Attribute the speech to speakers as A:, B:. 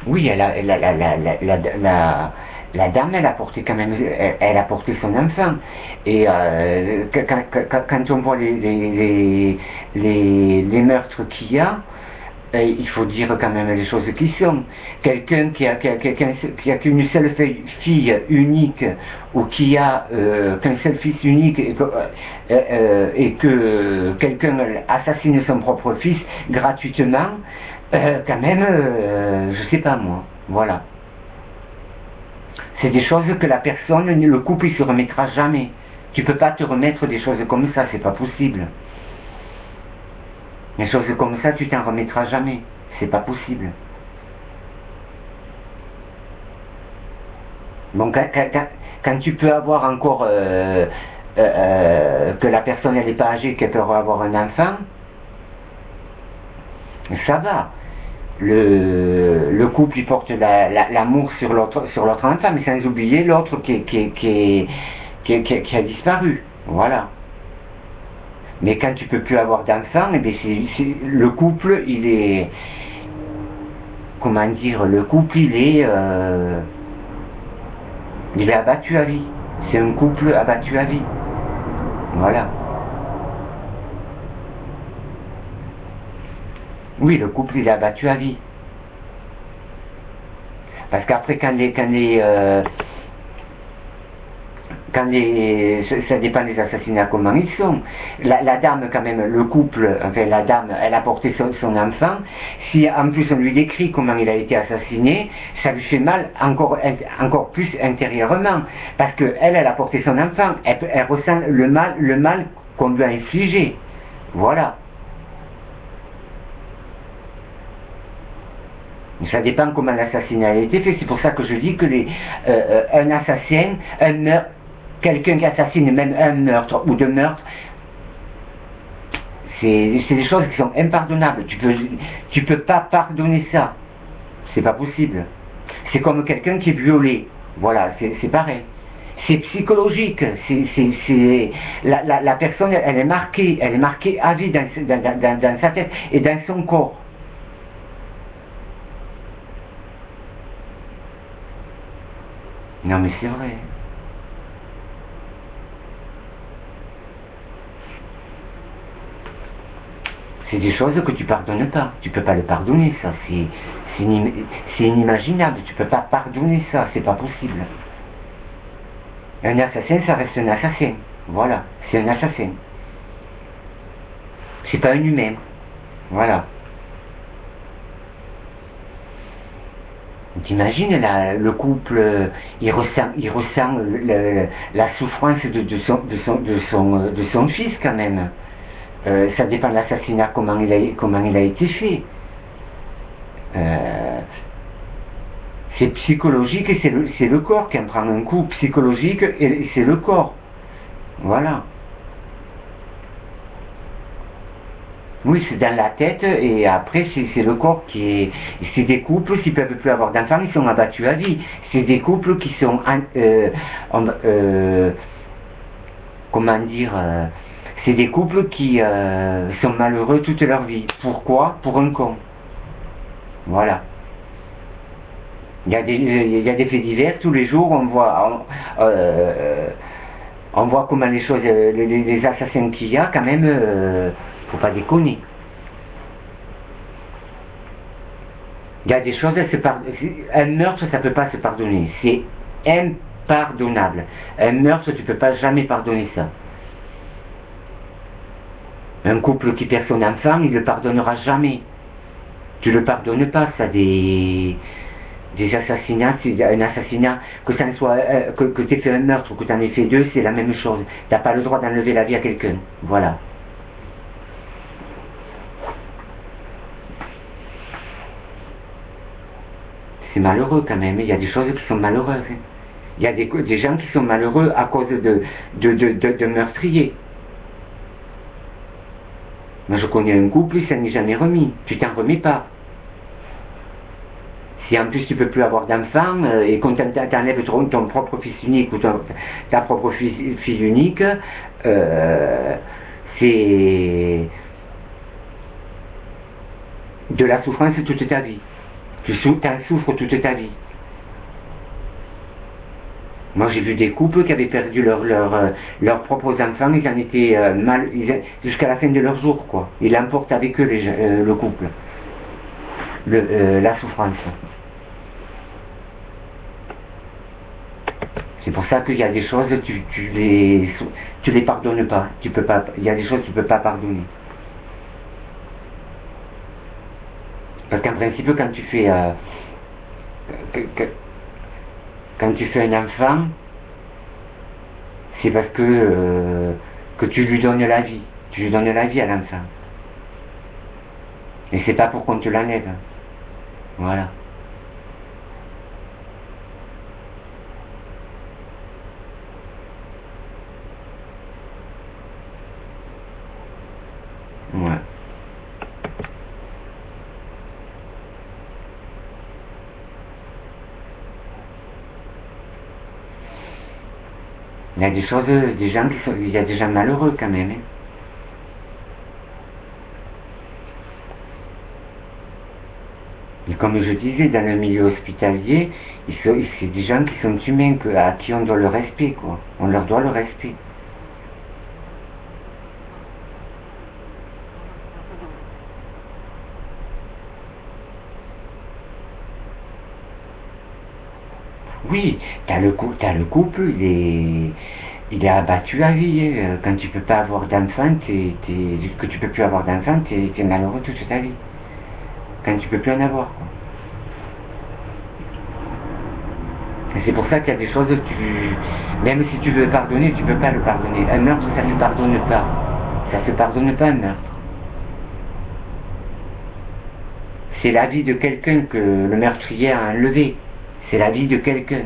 A: Oui, la dame, elle a porté quand même, elle a porté son enfant. Et quand on voit les meurtres qu'il y a, il faut dire quand même les choses qui sont. Quelqu'un qui a qu'une seule fille unique, ou qui a qu'un seul fils unique, et que quelqu'un assassine son propre fils gratuitement, quand même, je sais pas moi. Voilà. C'est des choses que la personne, le couple, il se remettra jamais. Tu peux pas te remettre des choses comme ça, c'est pas possible. Des choses comme ça, tu t'en remettras jamais. C'est pas possible. Bon, quand tu peux avoir encore que la personne elle n'est pas âgée, qu'elle peut avoir un enfant, ça va. Le couple il porte l'amour sur l'autre enfant, mais sans oublier l'autre qui a disparu. Voilà. Mais quand tu peux plus avoir d'enfant, eh bien le couple, il est, comment dire, le couple, il est abattu à vie. C'est un couple abattu à vie. Voilà. Oui, le couple, il est abattu à vie. Parce qu'après, ça dépend des assassinats, comment ils sont. La dame, quand même, le couple, enfin la dame, elle a porté son enfant. Si en plus on lui décrit comment il a été assassiné, ça lui fait mal encore plus intérieurement. Parce qu'elle a porté son enfant, elle ressent le mal qu'on lui a infligé. Voilà. Ça dépend comment l'assassinat a été fait. C'est pour ça que je dis que un assassin, quelqu'un qui assassine même un meurtre ou deux meurtres, c'est des choses qui sont impardonnables. Tu peux pas pardonner ça. C'est pas possible. C'est comme quelqu'un qui est violé. Voilà, c'est pareil. C'est psychologique. La personne, elle est marquée à vie dans sa tête et dans son corps. Non mais c'est vrai. C'est des choses que tu pardonnes pas. Tu peux pas le pardonner, ça. C'est inimaginable. Tu peux pas pardonner ça. C'est pas possible. Un assassin, ça reste un assassin. Voilà. C'est un assassin. C'est pas un humain. Voilà. T'imagines le couple, il ressent la souffrance de son fils quand même. Ça dépend de l'assassinat, comment il a été fait. C'est psychologique et c'est le corps qui en prend un coup psychologique et c'est le corps. Voilà. Oui, c'est dans la tête et après c'est le corps qui est. C'est des couples, s'ils ne peuvent plus avoir d'enfants, ils sont abattus à vie. C'est des couples qui sont. Comment dire c'est des couples qui sont malheureux toute leur vie. Pourquoi? Pour un con. Voilà. Il y a des faits divers, tous les jours on voit comment les choses, les assassins qu'il y a, quand même, faut pas déconner. Il y a des choses, un meurtre ça peut pas se pardonner, c'est impardonnable. Un meurtre tu peux pas jamais pardonner ça. Un couple qui perd son enfant, il ne le pardonnera jamais. Tu le pardonnes pas, ça des assassinats, un assassinat, que ça ne soit que tu aies fait un meurtre ou que tu en aies fait deux, c'est la même chose. Tu n'as pas le droit d'enlever la vie à quelqu'un. Voilà. C'est malheureux quand même, il y a des choses qui sont malheureuses. Il y a des gens qui sont malheureux à cause de meurtriers. Moi je connais un couple, ça n'est jamais remis. Tu t'en remets pas. Si en plus tu peux plus avoir d'enfants et qu'on t'enlève ton propre fils unique ou ta propre fille unique, c'est de la souffrance toute ta vie. T'en souffres toute ta vie. Moi, j'ai vu des couples qui avaient perdu leurs propres enfants, ils en étaient mal, jusqu'à la fin de leur jour, quoi. Ils l'emportent avec eux, le couple. La souffrance. C'est pour ça qu'il y a des choses, tu les pardonnes pas. Tu peux pas. Il y a des choses que tu peux pas pardonner. Parce qu'en principe, quand tu fais un enfant, c'est parce que tu lui donnes la vie. Tu lui donnes la vie à l'enfant. Et c'est pas pour qu'on te l'enlève. Voilà. Ouais. Il y a des choses, il y a des gens malheureux quand même. Hein. Et comme je disais, dans le milieu hospitalier, c'est des gens qui sont humains, à qui on doit le respect, quoi. On leur doit le respect. Oui, t'as le couple, il est abattu à vie. Hein. Quand tu peux pas avoir d'enfant, que tu peux plus avoir d'enfant, t'es malheureux toute ta vie. Quand tu peux plus en avoir, quoi. Et c'est pour ça qu'il y a des choses que même si tu veux pardonner, tu peux pas le pardonner. Un meurtre, ça ne pardonne pas. Ça se pardonne pas, un meurtre. C'est la vie de quelqu'un que le meurtrier a enlevé. C'est la vie de quelqu'un.